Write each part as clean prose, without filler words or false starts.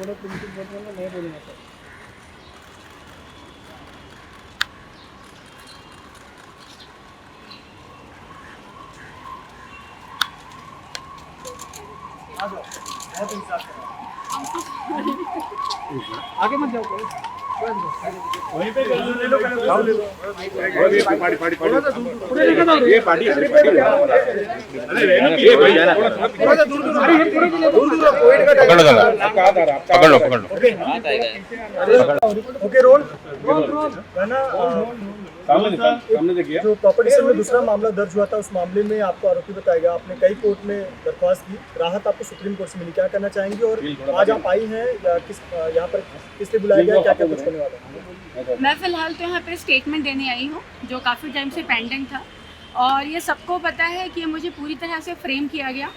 बोलो प्रिंसिपल बोल रहे हैं नहीं बोलना सर। आ जाओ बहुत इंतजार कर रहा हूं। आगे मत जाओ कोई वहीं पे ले लो ले लो पार्टी पार्टी पूरे लेके जाओ ये पार्टी अरे ये भाई जाना थोड़ा सा दूर दूर दूर कोविड का पकड़ लो पकड़ लो ओके रोल गाना सामने देखिए। जो प्रॉपर्टी सेल में दूसरा मामला दर्ज हुआ था उस मामले में आपको आरोपी बताया गया, आपने कई कोर्ट में दरख्वास्त की, राहत आपको सुप्रीम कोर्ट से मिली, क्या करना चाहेंगे और आज आप आई हैं या किस यहाँ पर किस लिए बुलाया गया, क्या क्या कुछ होने वाला है? मैं फ़िलहाल तो यहाँ पे स्टेटमेंट देने आई हूँ जो काफ़ी टाइम से पेंडिंग था और ये सबको पता है कि मुझे पूरी तरह से फ्रेम किया गया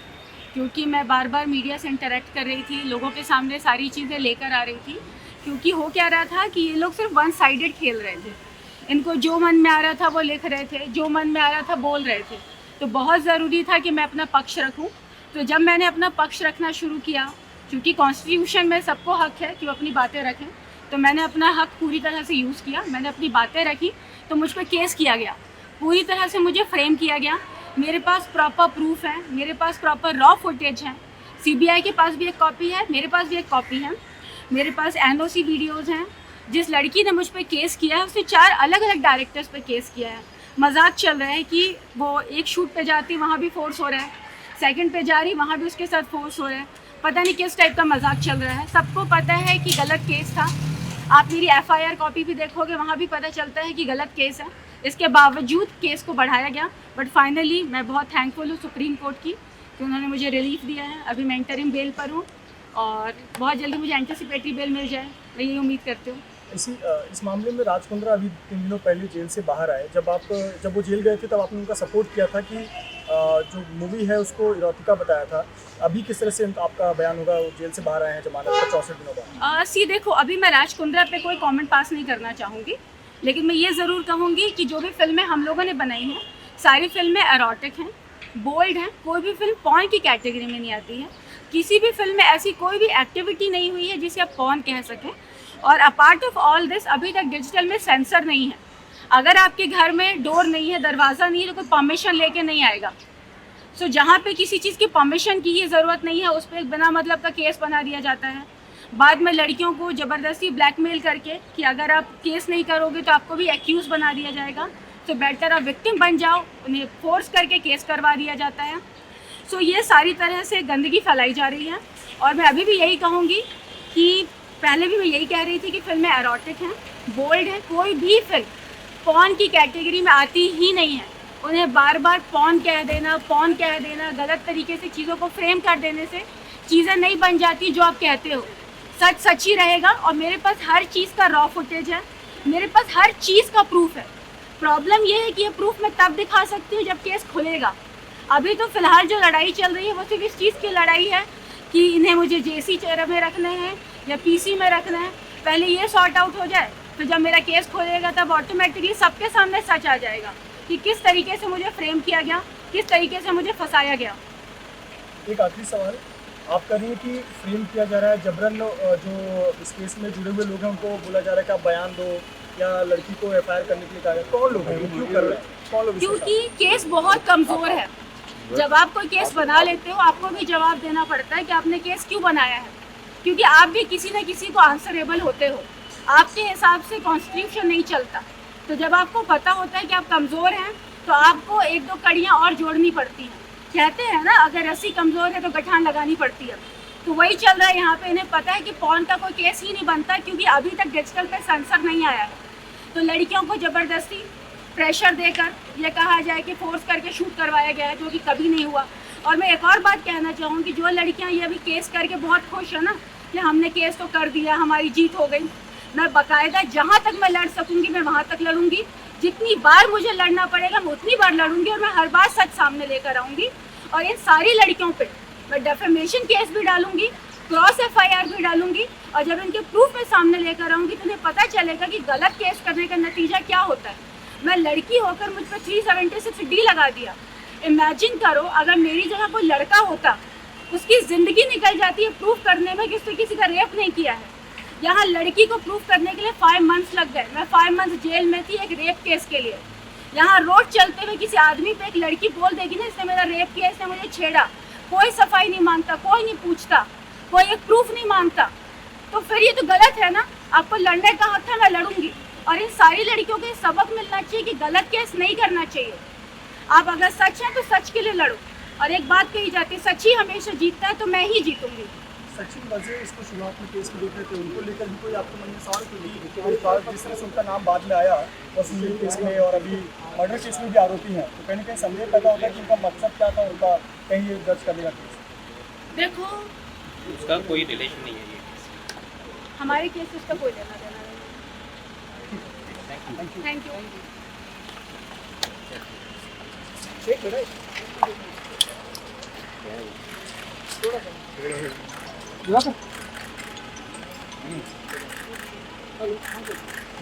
क्योंकि मैं बार बार मीडिया से इंटरेक्ट कर रही थी, लोगों के सामने सारी चीज़ें लेकर आ रही थी क्योंकि हो क्या रहा था कि ये लोग सिर्फ वन साइडेड खेल रहे थे, इनको जो मन में आ रहा था वो लिख रहे थे, जो मन में आ रहा था बोल रहे थे। तो बहुत ज़रूरी था कि मैं अपना पक्ष रखूं। तो जब मैंने अपना पक्ष रखना शुरू किया, क्योंकि कॉन्स्टिट्यूशन में सबको हक है कि वो अपनी बातें रखें, तो मैंने अपना हक पूरी तरह से यूज़ किया, मैंने अपनी बातें रखी, तो मुझ पर केस किया गया, पूरी तरह से मुझे फ्रेम किया गया। मेरे पास प्रॉपर प्रूफ है, मेरे पास प्रॉपर रॉ फुटेज है, CBI के पास भी एक कॉपी है, मेरे पास भी एक कॉपी है, मेरे पास NOC वीडियोज़ हैं। जिस लड़की ने मुझ पे केस किया है उसने 4 अलग अलग डायरेक्टर्स पे केस किया है। मजाक चल रहा है कि वो एक शूट पे जाती वहाँ भी फोर्स हो रहा है, सेकंड पे जा रही वहाँ भी उसके साथ फोर्स हो रहा है, पता नहीं किस टाइप का मजाक चल रहा है। सबको पता है कि गलत केस था, आप मेरी FIR कॉपी भी देखोगे वहाँ भी पता चलता है कि गलत केस है। इसके बावजूद केस को बढ़ाया गया, बट फाइनली मैं बहुत थैंकफुल हूँ सुप्रीम कोर्ट की कि उन्होंने मुझे रिलीफ दिया है। अभी मैं इंटरिम बेल पर हूँ और बहुत जल्दी मुझे एंटिसिपेटरी बेल मिल जाए, मैं यही उम्मीद करती हूँ। इस मामले में राज कुंद्रा अभी 3 दिनों पहले जेल से बाहर आए, जब वो जेल गए थे तब आपने उनका सपोर्ट किया था कि जो मूवी है उसको इरोटिका बताया था। अभी किस तरह से आपका बयान होगा, वो जेल से बाहर आए हैं जमानत पर 64 दिनों बाद? देखो, अभी मैं राज कुंद्रा पे कोई कमेंट पास नहीं करना चाहूँगी, लेकिन मैं ये ज़रूर कहूँगी कि जो भी फिल्में हम लोगों ने बनाई हैं सारी फिल्में एरोटिक हैं, बोल्ड हैं, कोई भी फिल्म पॉर्न की कैटेगरी में नहीं आती है। किसी भी फिल्म में ऐसी कोई भी एक्टिविटी नहीं हुई है जिसे आप पॉर्न कह सकें। और अपार्ट ऑफ ऑल दिस अभी तक डिजिटल में सेंसर नहीं है। अगर आपके घर में डोर नहीं है, दरवाज़ा नहीं है, तो कोई परमिशन लेके नहीं आएगा। सो जहाँ पे किसी चीज़ की परमिशन की ही ज़रूरत नहीं है उस पर बिना मतलब का केस बना दिया जाता है। बाद में लड़कियों को ज़बरदस्ती ब्लैकमेल करके कि अगर आप केस नहीं करोगे तो आपको भी एक्यूज़ बना दिया जाएगा, तो बेटर आप विक्टिम बन जाओ, उन्हें फोर्स करके केस करवा दिया जाता है। सो ये सारी तरह से गंदगी फैलाई जा रही है और मैं अभी भी यही कहूँगी कि पहले भी मैं यही कह रही थी कि फिल्में एरोटिक हैं, बोल्ड हैं, कोई भी फिल्म पॉर्न की कैटेगरी में आती ही नहीं है। उन्हें बार बार पॉर्न कह देना, गलत तरीके से चीज़ों को फ्रेम कर देने से चीज़ें नहीं बन जाती जो आप कहते हो। सच सच ही रहेगा और मेरे पास हर चीज़ का रॉ फुटेज है, मेरे पास हर चीज़ का प्रूफ है। प्रॉब्लम ये है कि ये प्रूफ मैं तब दिखा सकती हूँ जब केस खुलेगा। अभी तो फ़िलहाल जो लड़ाई चल रही है वो सिर्फ इस चीज़ की लड़ाई है कि इन्हें मुझे JC में रखना है या PC में रखना है। पहले ये सॉर्ट आउट हो जाए, तो जब मेरा केस खोलेगा तब ऑटोमेटिकली सबके सामने सच आ जाएगा कि किस तरीके से मुझे फ्रेम किया गया, किस तरीके से मुझे फंसाया गया। एक आखिरी सवाल, आप कह रही हैं कि फ्रेम किया जा रहा है जबरन, जो इस केस में जुड़े हुए लोग हैं उनको बोला जा रहा है कि आप बयान दो या लड़की को FIR करने के लिए कहा है, कौन लोग हैं, क्यों कर रहे हैं, कौन लोग? क्योंकि केस बहुत कमज़ोर है। जब आप कोई केस बना लेते हो आपको भी जवाब देना पड़ता है कि आपने केस क्यों बनाया है, क्योंकि आप भी किसी न किसी को आंसरेबल होते हो। आपके हिसाब से कॉन्स्टिट्यूशन नहीं चलता, तो जब आपको पता होता है कि आप कमज़ोर हैं तो आपको 1-2 कड़ियाँ और जोड़नी पड़ती हैं। कहते हैं ना, अगर रस्सी कमज़ोर है तो गठान लगानी पड़ती है, तो वही चल रहा है यहाँ पे। इन्हें पता है कि पॉर्न का कोई केस ही नहीं बनता क्योंकि अभी तक डिजिटल पे सेंसर नहीं आया है। तो लड़कियों को ज़बरदस्ती प्रेशर देकर यह कहा जाए कि फोर्स करके शूट करवाया गया है, जो कि कभी नहीं हुआ। और मैं एक और बात कहना चाहूँगी, जो लड़कियाँ ये अभी केस करके बहुत खुश है ना कि हमने केस तो कर दिया, हमारी जीत हो गई, मैं बाकायदा जहाँ तक मैं लड़ सकूँगी मैं वहाँ तक लड़ूंगी। जितनी बार मुझे लड़ना पड़ेगा मैं उतनी बार लड़ूंगी और मैं हर बार सच सामने लेकर आऊँगी। और इन सारी लड़कियों पे मैं डेफेमेशन केस भी डालूंगी, क्रॉस FIR भी डालूंगी, और जब इनके प्रूफ में सामने लेकर आऊँगी तो उन्हें पता चलेगा कि गलत केस करने का नतीजा क्या होता है। मैं लड़की होकर मुझ पर 376D लगा दिया। इमेजिन करो अगर मेरी जगह कोई लड़का होता उसकी ज़िंदगी निकल जाती है प्रूफ करने में कि उसने किसी का रेप नहीं किया है। यहाँ लड़की को प्रूफ करने के लिए 5 मंथ्स लग गए। मैं 5 मंथ्स जेल में थी एक रेप केस के लिए। यहाँ रोड चलते हुए किसी आदमी पे एक लड़की बोल देगी ना इसने मेरा रेप किया, इसने मुझे छेड़ा, कोई सफाई नहीं मांगता, कोई नहीं पूछता, कोई एक प्रूफ नहीं मांगता, तो फिर ये तो गलत है ना। आपको लड़ने का हक है, मैं लड़ूंगी। और इन सारी लड़कियों को ये सबक मिलना चाहिए कि गलत केस नहीं करना चाहिए। आप अगर सच है तो सच के लिए लड़ो। और एक बात कही जाती है, सच ही हमेशा जीतता है, तो मैं ही जीतूंगी। सचिन वजीर इसको शुरुआत में केस में देख रहे थे, उनको लेकर भी कोई आपके मन में सवाल क्यों नहीं? जिस तरह से उनका नाम बाद में आया वसूली केस में और अभी मर्डर केस में भी आरोपी हैं, तो कहीं ना कहीं संदेह पैदा होता है कि उनका मकसद क्या था उनका कहीं ये दर्ज करने का केस। देखो उसका कोई रिलेशन नहीं है ये केस। हमारे केस से उसका कोई लेना देना नहीं। Thank you. एक मिनट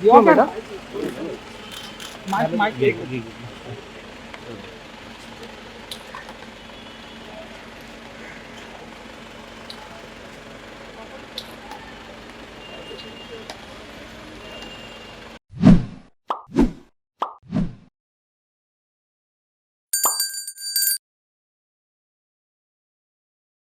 दिया बेटा माइक